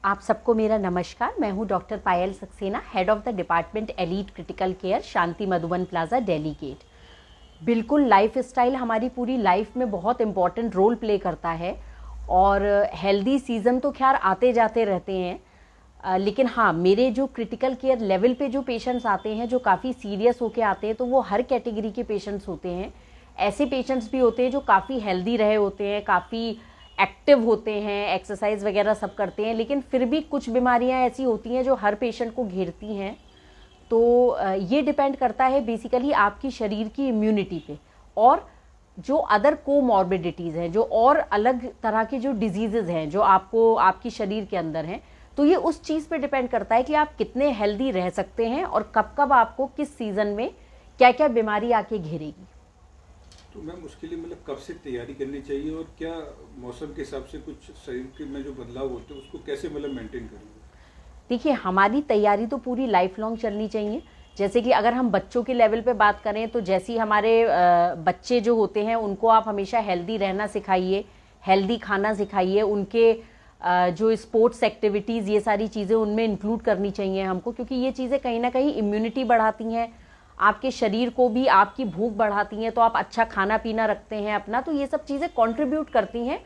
आप सबको मेरा नमस्कार। मैं हूं doctor Payal Saxena, head of the department elite critical care, Shanti Madhuban plaza, Delhi gate. बिल्कुल लाइफ स्टाइल हमारी पूरी लाइफ में बहुत इम्पॉर्टेंट रोल प्ले करता है और हेल्दी सीज़न तो खैर आते जाते रहते हैं, लेकिन हाँ, मेरे जो क्रिटिकल केयर लेवल पे जो पेशेंट्स आते हैं, जो काफ़ी सीरियस होके आते हैं, तो वो हर कैटेगरी के पेशेंट्स होते हैं। ऐसे पेशेंट्स भी होते हैं जो काफ़ी हेल्दी रहे होते हैं, काफ़ी एक्टिव होते हैं, एक्सरसाइज वगैरह सब करते हैं, लेकिन फिर भी कुछ बीमारियां ऐसी होती हैं जो हर पेशेंट को घेरती हैं। तो ये डिपेंड करता है बेसिकली आपकी शरीर की इम्यूनिटी पे और जो अदर कोमॉर्बिडिटीज़ हैं, जो और अलग तरह के जो डिजीज़ेज़ हैं जो आपको आपकी शरीर के अंदर हैं। तो ये उस चीज़ पे डिपेंड करता है कि आप कितने हेल्दी रह सकते हैं और कब कब आपको किस सीज़न में क्या क्या बीमारी आके घेरेगी। तो मैम उसके लिए मतलब कब से तैयारी करनी चाहिए और क्या मौसम के हिसाब से कुछ शरीर के में जो बदलाव होते हैं उसको कैसे मतलब मेंटेन करेंगे? देखिए, हमारी तैयारी तो पूरी लाइफ लॉन्ग चलनी चाहिए। जैसे कि अगर हम बच्चों के लेवल पे बात करें तो जैसे ही हमारे बच्चे जो होते हैं उनको आप हमेशा हेल्दी रहना सिखाइए, हेल्दी खाना सिखाइए, उनके जो स्पोर्ट्स एक्टिविटीज़ ये सारी चीज़ें उनमें इंक्लूड करनी चाहिए हमको, क्योंकि ये चीज़ें कहीं ना कहीं इम्यूनिटी बढ़ाती हैं, आपके शरीर को भी आपकी भूख बढ़ाती हैं। तो आप अच्छा खाना पीना रखते हैं अपना, तो ये सब चीज़ें कंट्रीब्यूट करती हैं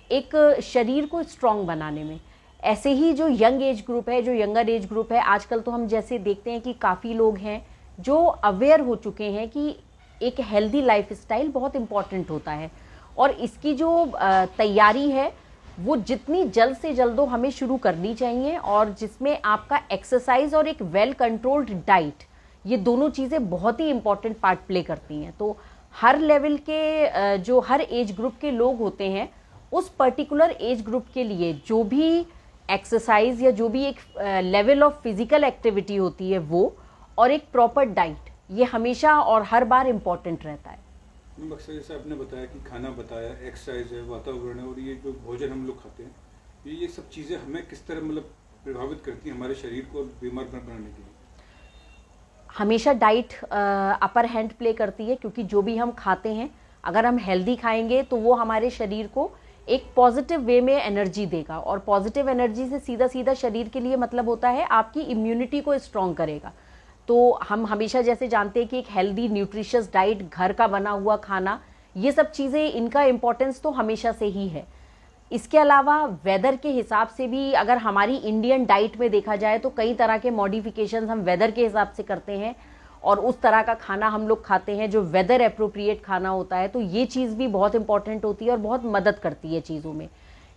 एक शरीर को स्ट्रांग बनाने में। ऐसे ही जो यंग एज ग्रुप है, जो यंगर एज ग्रुप है, आजकल तो हम जैसे देखते हैं कि काफ़ी लोग हैं जो अवेयर हो चुके हैं कि एक हेल्दी लाइफ स्टाइल बहुत इम्पॉर्टेंट होता है और इसकी जो तैयारी है वो जितनी जल्द से जल्द हमें शुरू करनी चाहिए, और जिसमें आपका एक्सरसाइज और एक वेल कंट्रोल्ड डाइट, ये दोनों चीज़ें बहुत ही इंपॉर्टेंट पार्ट प्ले करती हैं। तो हर लेवल के जो हर एज ग्रुप के लोग होते हैं, उस पर्टिकुलर एज ग्रुप के लिए जो भी एक्सरसाइज या जो भी एक लेवल ऑफ फिजिकल एक्टिविटी होती है वो, और एक प्रॉपर डाइट, ये हमेशा और हर बार इम्पॉर्टेंट रहता है। अक्सर जैसे आपने बताया कि खाना बताया, एक्सरसाइज है, वातावरण है और ये जो भोजन हम लोग खाते हैं, ये सब चीज़ें हमें किस तरह मतलब प्रभावित करती हैं हमारे शरीर को बीमार बनाने के लिए? हमेशा डाइट अपर हैंड प्ले करती है, क्योंकि जो भी हम खाते हैं अगर हम हेल्दी खाएंगे तो वो हमारे शरीर को एक पॉजिटिव वे में एनर्जी देगा, और पॉजिटिव एनर्जी से सीधा सीधा शरीर के लिए मतलब होता है आपकी इम्यूनिटी को स्ट्रॉन्ग करेगा। तो हम हमेशा जैसे जानते हैं कि एक हेल्दी न्यूट्रिशियस डाइट, घर का बना हुआ खाना, ये सब चीज़ें, इनका इम्पोर्टेंस तो हमेशा से ही है। इसके अलावा वेदर के हिसाब से भी अगर हमारी इंडियन डाइट में देखा जाए तो कई तरह के मॉडिफिकेशंस हम वेदर के हिसाब से करते हैं और उस तरह का खाना हम लोग खाते हैं जो वेदर एप्रोप्रिएट खाना होता है। तो ये चीज़ भी बहुत इंपॉर्टेंट होती है और बहुत मदद करती है चीज़ों में।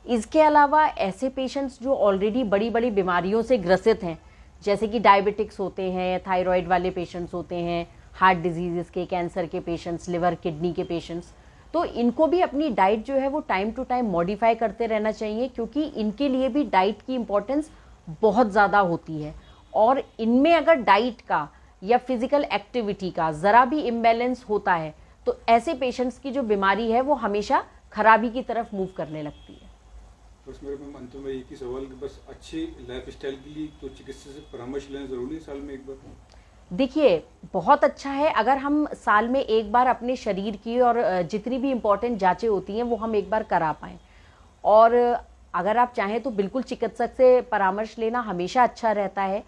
इसके अलावा ऐसे पेशेंट्स जो ऑलरेडी बड़ी बड़ी बीमारियों से ग्रसित हैं, जैसे कि डायबिटिक्स होते हैं, थायराइड वाले पेशेंट्स होते हैं, हार्ट डिजीज़ के, कैंसर के पेशेंट्स, लिवर किडनी के पेशेंट्स, तो इनको भी अपनी डाइट जो है वो टाइम टू टाइम मॉडिफाई करते रहना चाहिए, क्योंकि इनके लिए भी डाइट की इम्पोर्टेंस बहुत ज़्यादा होती है। और इनमें अगर डाइट का या फिजिकल एक्टिविटी का ज़रा भी इम्बैलेंस होता है तो ऐसे पेशेंट्स की जो बीमारी है वो हमेशा खराबी की तरफ मूव करने लगती है। बस मेरे अंत में एक ही सवाल कि बस अच्छी लाइफ स्टाइल के लिए तो चिकित्सक से परामर्श लेना ज़रूरी है साल में एक बार? देखिए, बहुत अच्छा है अगर हम साल में एक बार अपने शरीर की और जितनी भी इम्पोर्टेंट जांचें होती हैं वो हम एक बार करा पाएँ। और अगर आप चाहें तो बिल्कुल चिकित्सक से परामर्श लेना हमेशा अच्छा रहता है,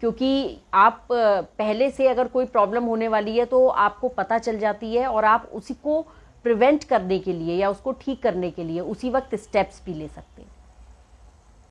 क्योंकि आप पहले से अगर कोई प्रॉब्लम होने वाली है तो आपको पता चल जाती है और आप उसी को प्रिवेंट करने के लिए या उसको ठीक करने के लिए उसी वक्त स्टेप्स भी ले सकते हैं।